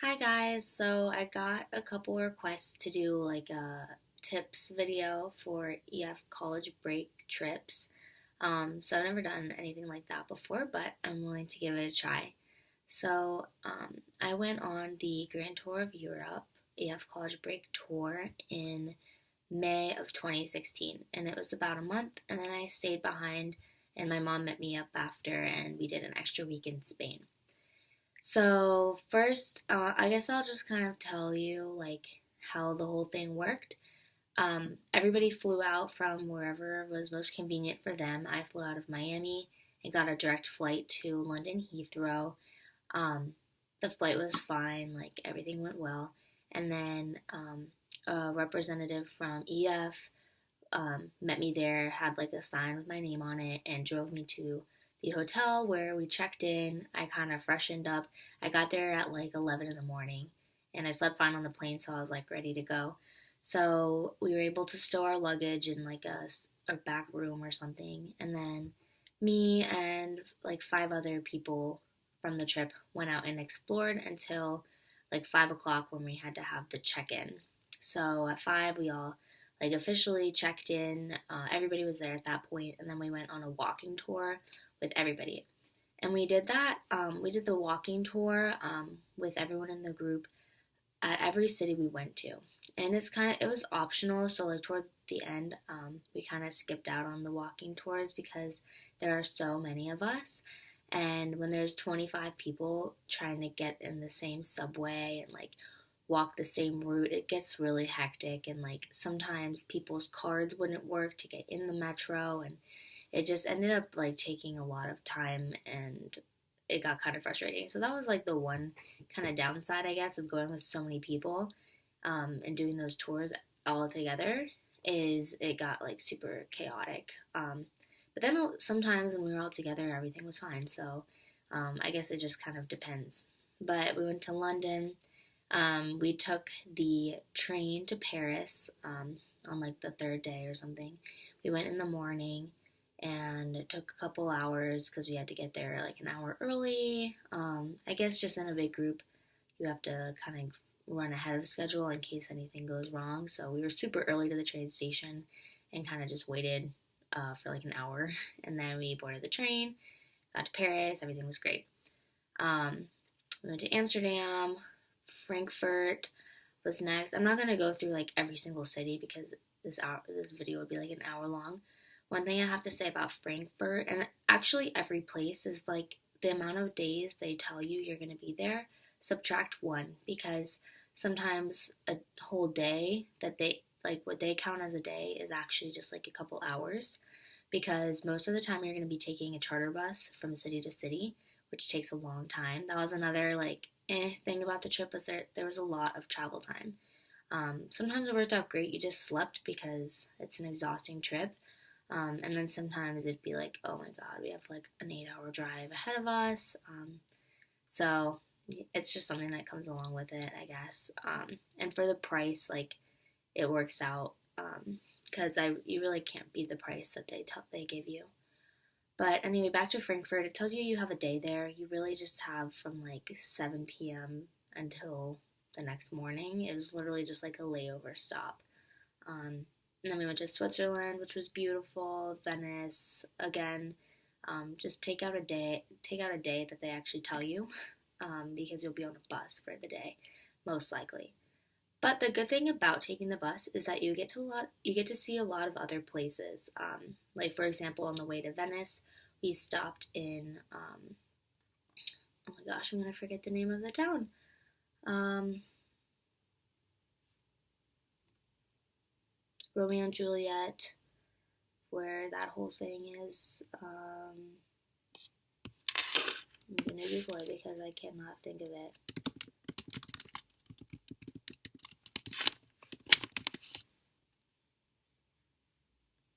Hi guys, so I got a couple requests to do like a tips video for EF college break trips. So I've never done anything like that before, but I'm willing to give it a try. I went on the Grand Tour of Europe EF college break tour in May of 2016, and it was about a month, and then I stayed behind and my mom met me up after and we did an extra week in Spain. So first, I guess I'll just kind of tell you like how the whole thing worked. Everybody flew out from wherever was most convenient for them. I flew out of Miami and got a direct flight to London Heathrow. Um, the flight was fine, like everything went well. And then a representative from EF met me there, had like a sign with my name on it, and drove me to the hotel where we checked in. I kind of freshened up. I got there at like 11 in the morning, and I slept fine on the plane, so I was like ready to go. So we were able to stow our luggage in like a back room or something, and then me and like five other people from the trip went out and explored until like 5 o'clock when we had to have the check-in. So at 5 we all like officially checked in. Everybody was there at that point, and then we went on a walking tour with everybody. And we did that. We did the walking tour with everyone in the group at every city we went to, and it was optional. So like toward the end, we kind of skipped out on the walking tours because there are so many of us. And when there's 25 people trying to get in the same subway and like walk the same route, it gets really hectic. And like sometimes people's cards wouldn't work to get in the metro, and it just ended up like taking a lot of time and it got kind of frustrating. So that was like the one kind of downside, I guess, of going with so many people and doing those tours all together is it got like super chaotic. But then sometimes when we were all together, everything was fine. So I guess it just kind of depends. But we went to London. We took the train to Paris on like the third day or something. We went in the morning and it took a couple hours because we had to get there like an hour early. I guess just in a big group, you have to kind of run ahead of schedule in case anything goes wrong. So we were super early to the train station and kind of just waited for like an hour. And then we boarded the train, got to Paris, everything was great. Um, we went to Amsterdam, Frankfurt was next. I'm not gonna go through like every single city because this video would be like an hour long. One thing I have to say about Frankfurt, and actually every place, is like the amount of days they tell you you're gonna be there, subtract one, because sometimes a whole day that they like what they count as a day is actually just like a couple hours, because most of the time you're gonna be taking a charter bus from city to city, which takes a long time. That was another like thing about the trip, was there was a lot of travel time. Sometimes it worked out great. You just slept because it's an exhausting trip. And then sometimes it'd be like, oh my God, we have like an 8 hour drive ahead of us. So it's just something that comes along with it, I guess. And for the price, like it works out because you really can't beat the price that they give you. But anyway, back to Frankfurt. It tells you you have a day there. You really just have from like 7 p.m. until the next morning. It was literally just like a layover stop. And then we went to Switzerland, which was beautiful. Venice, again. Just take out a day. Take out a day that they actually tell you, because you'll be on a bus for the day, most likely. But the good thing about taking the bus is that you get to see a lot of other places. Like for example, on the way to Venice, we stopped in oh my gosh, I'm gonna forget the name of the town. Um, Romeo and Juliet, where that whole thing is. I'm gonna Google it because I cannot think of it.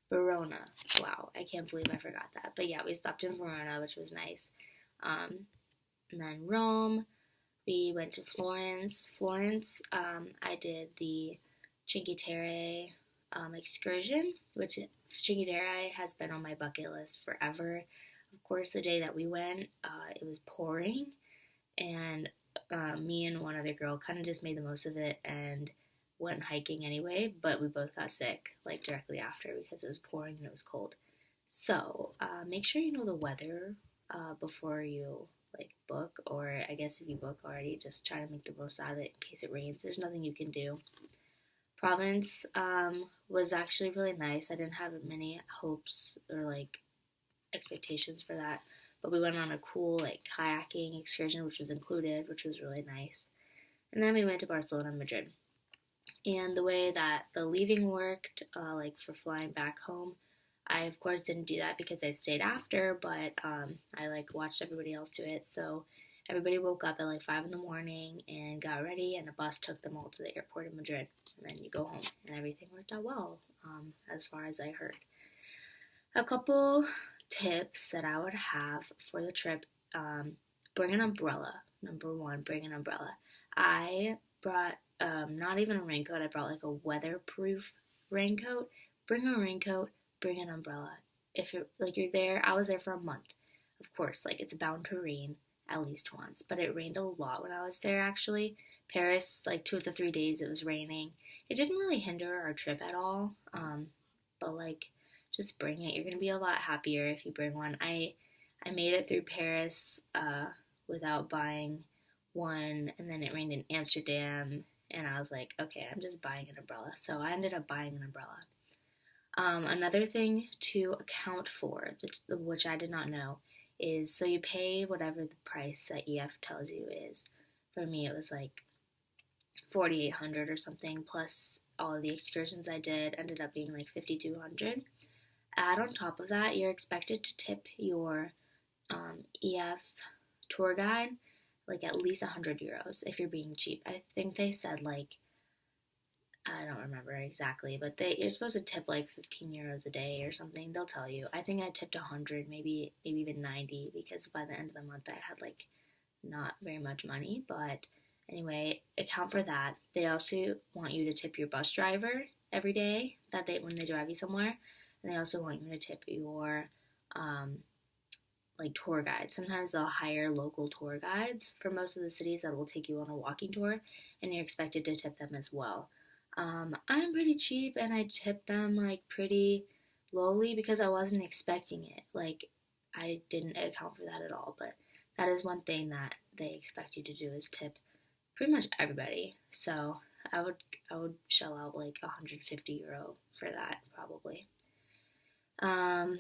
Verona. Wow, I can't believe I forgot that. But yeah, we stopped in Verona, which was nice. And then Rome. We went to Florence. I did the Cinque Terre excursion, which Cinque Terre has been on my bucket list forever. Of course, the day that we went, it was pouring, and me and one other girl kind of just made the most of it and went hiking anyway, but we both got sick like directly after because it was pouring and it was cold. So make sure you know the weather before you like book, or I guess if you book already, just try to make the most out of it in case it rains. There's nothing you can do. Province was actually really nice. I didn't have many hopes or like expectations for that, but we went on a cool like kayaking excursion, which was included, which was really nice. And then we went to Barcelona and Madrid. And the way that the leaving worked, like for flying back home, I of course didn't do that because I stayed after, but I like watched everybody else do it. So everybody woke up at like 5 in the morning and got ready, and a bus took them all to the airport in Madrid. And then you go home, and everything worked out well, as far as I heard. A couple tips that I would have for the trip: bring an umbrella. Number one, bring an umbrella. I brought not even a raincoat. I brought like a weatherproof raincoat. Bring a raincoat. Bring an umbrella. If you're like you're there, I was there for a month. Of course, like it's bound to rain at least once, but it rained a lot when I was there. Actually, Paris, like 2 of the 3 days, it was raining. It didn't really hinder our trip at all. But like, just bring it. You're gonna be a lot happier if you bring one. I made it through Paris without buying one, and then it rained in Amsterdam, and I was like, okay, I'm just buying an umbrella. So I ended up buying an umbrella. Another thing to account for, which I did not know, is so you pay whatever the price that EF tells you is. For me, it was like 4,800 or something, plus all of the excursions I did ended up being like 5,200. Add on top of that, you're expected to tip your EF tour guide like at least 100 euros if you're being cheap. I think they said like, I don't remember exactly, but you're supposed to tip like 15 euros a day or something. They'll tell you. I think I tipped 100, maybe even 90, because by the end of the month I had like not very much money. But anyway, account for that. They also want you to tip your bus driver every day that they when they drive you somewhere, and they also want you to tip your like tour guides. Sometimes they'll hire local tour guides for most of the cities that will take you on a walking tour, and you're expected to tip them as well. I'm pretty cheap, and I tipped them like pretty lowly because I wasn't expecting it. Like, I didn't account for that at all, but that is one thing that they expect you to do is tip pretty much everybody. So I would shell out like 150 euro for that probably. Um,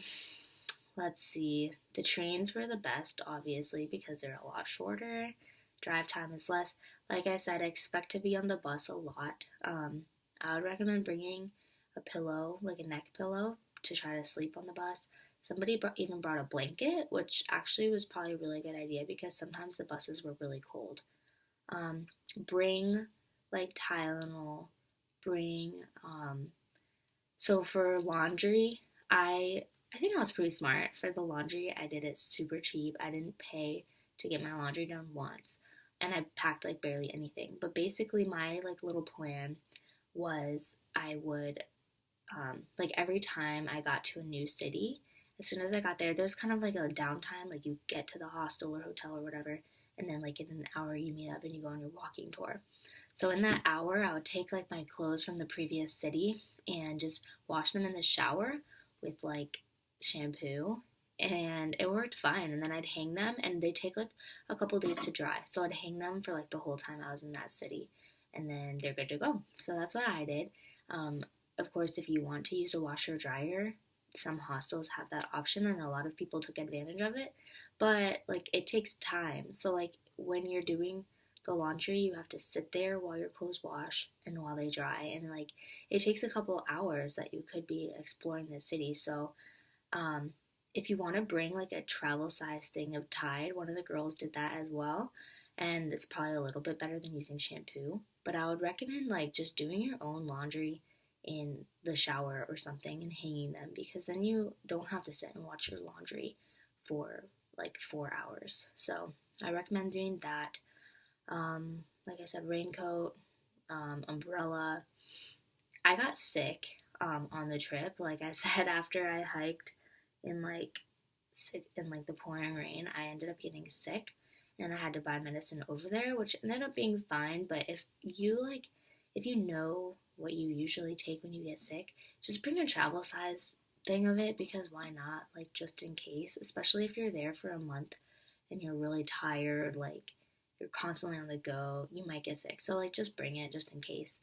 let's see. The trains were the best, obviously, because they're a lot shorter. Drive time is less. Like I said, I expect to be on the bus a lot. I would recommend bringing a pillow, like a neck pillow, to try to sleep on the bus. Somebody even brought a blanket, which actually was probably a really good idea because sometimes the buses were really cold. Bring like Tylenol. Bring so for laundry, I think I was pretty smart. For the laundry, I did it super cheap. I didn't pay to get my laundry done once, and I packed like barely anything. But basically, my like little plan was I would like every time I got to a new city, as soon as I got there, there was kind of like a downtime. Like you get to the hostel or hotel or whatever, and then like in an hour you meet up and you go on your walking tour. So in that hour, I would take like my clothes from the previous city and just wash them in the shower with like shampoo, and it worked fine. And then I'd hang them, and they take like a couple days to dry. So I'd hang them for like the whole time I was in that city, and then they're good to go. So that's what I did. Of course, if you want to use a washer dryer, some hostels have that option, and a lot of people took advantage of it. But like it takes time. So like when you're doing the laundry, you have to sit there while your clothes wash and while they dry, and like it takes a couple hours that you could be exploring the city. So if you want to bring like a travel size thing of Tide, one of the girls did that as well, and it's probably a little bit better than using shampoo. But I would recommend like just doing your own laundry in the shower or something and hanging them, because then you don't have to sit and watch your laundry for like 4 hours. So I recommend doing that. Like I said, raincoat, umbrella. I got sick on the trip. Like I said, after I hiked in like the pouring rain, I ended up getting sick, and I had to buy medicine over there, which ended up being fine. But if you know what you usually take when you get sick, just bring a travel size thing of it, because why not? Like, just in case, especially if you're there for a month and you're really tired, like you're constantly on the go, you might get sick. So like, just bring it just in case.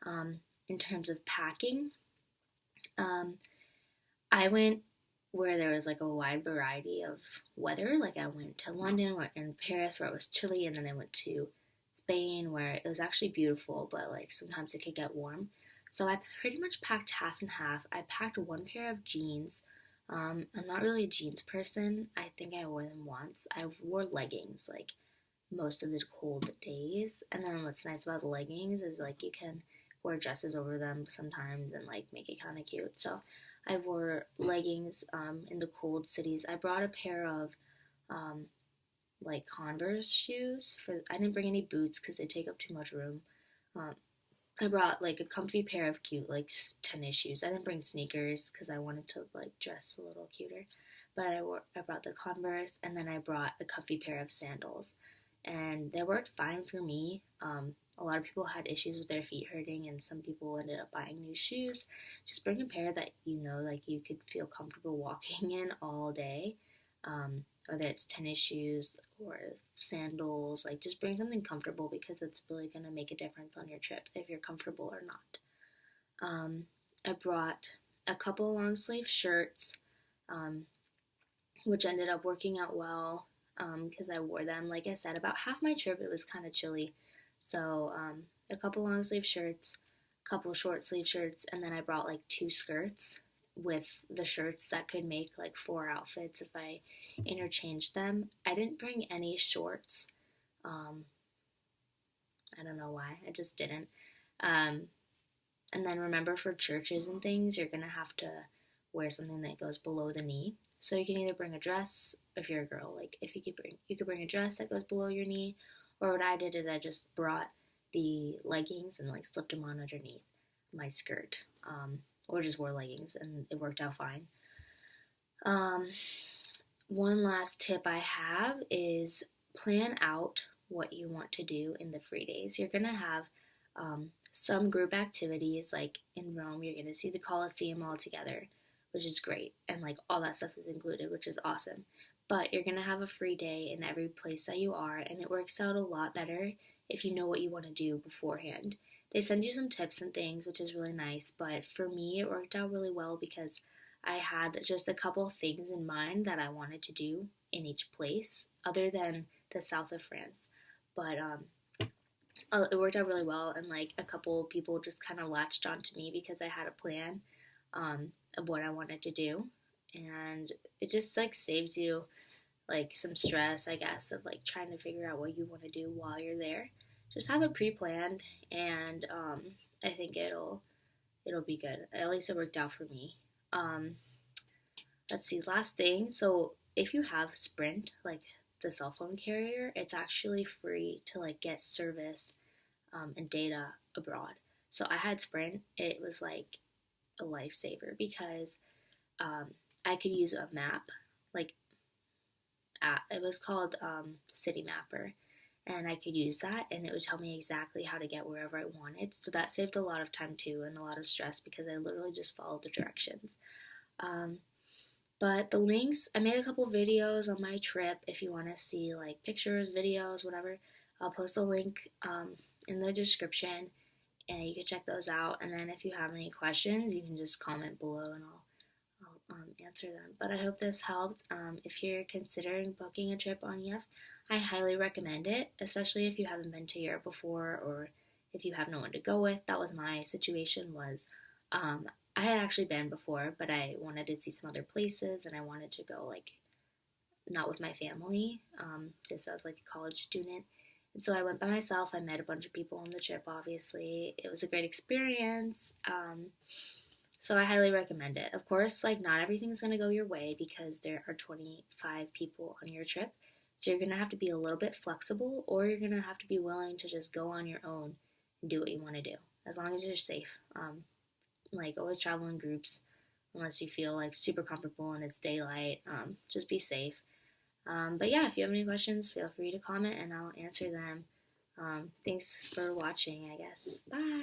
In terms of packing, um, I went where there was like a wide variety of weather. Like, I went to London and Paris where it was chilly, and then I went to Spain where it was actually beautiful, but like sometimes it could get warm. So I pretty much packed half and half. I packed one pair of jeans. I'm not really a jeans person. I think I wore them once. I wore leggings like most of the cold days. And then what's nice about the leggings is like you can wear dresses over them sometimes and like make it kind of cute. So I wore leggings in the cold cities. I brought a pair of um, like Converse shoes. I didn't bring any boots because they take up too much room. Um, I brought like a comfy pair of cute like tennis shoes. I didn't bring sneakers because I wanted to like dress a little cuter. But I brought the Converse, and then I brought a comfy pair of sandals, and they worked fine for me. A lot of people had issues with their feet hurting, and some people ended up buying new shoes. Just bring a pair that you know, like you could feel comfortable walking in all day. Whether it's tennis shoes or sandals, like just bring something comfortable, because it's really going to make a difference on your trip if you're comfortable or not. I brought a couple long sleeve shirts, um, which ended up working out well because I wore them. Like I said, about half my trip it was kind of chilly, so a couple long sleeve shirts, a couple short sleeve shirts, and then I brought like 2 skirts with the shirts that could make like 4 outfits if I interchanged them. I didn't bring any shorts. Um, I don't know why. I just didn't. Um, and then remember, for churches and things, you're gonna have to wear something that goes below the knee. So you can either bring a dress if you're a girl. Like, if you could bring a dress that goes below your knee, or what I did is I just brought the leggings and like slipped them on underneath my skirt, or just wore leggings, and it worked out fine. Um, One last tip I have is plan out what you want to do in the free days. You're gonna have some group activities, like in Rome, you're gonna see the Colosseum all together, which is great, and like all that stuff is included, which is awesome. But you're gonna have a free day in every place that you are, and it works out a lot better if you know what you want to do beforehand. They send you some tips and things, which is really nice, but for me, it worked out really well because I had just a couple things in mind that I wanted to do in each place, other than the south of France. But it worked out really well, and like a couple people just kind of latched onto me because I had a plan of what I wanted to do, and it just like saves you like some stress, I guess, of like trying to figure out what you want to do while you're there. Just have it pre-planned, and I think it'll be good. At least it worked out for me. Um, let's see, last thing. So if you have Sprint, like the cell phone carrier, it's actually free to like get service and data abroad. So I had Sprint. It was like a lifesaver because I could use a map, like it was called City Mapper, and I could use that, and it would tell me exactly how to get wherever I wanted. So that saved a lot of time too, and a lot of stress, because I literally just followed the directions. Um, but the links, I made a couple videos on my trip. If you want to see like pictures, videos, whatever, I'll post the link in the description, and you can check those out. And then if you have any questions, you can just comment below, and I'll answer them. But I hope this helped. If you're considering booking a trip on EF, I highly recommend it, especially if you haven't been to Europe before, or if you have no one to go with. That was my situation. Was I had actually been before, but I wanted to see some other places, and I wanted to go like not with my family, just as like a college student. And so I went by myself. I met a bunch of people on the trip. Obviously, it was a great experience. So I highly recommend it. Of course, like not everything's going to go your way because there are 25 people on your trip. So you're going to have to be a little bit flexible, or you're going to have to be willing to just go on your own and do what you want to do, as long as you're safe. Like always travel in groups unless you feel like super comfortable and it's daylight. Just be safe. But yeah, if you have any questions, feel free to comment and I'll answer them. Thanks for watching, I guess. Bye.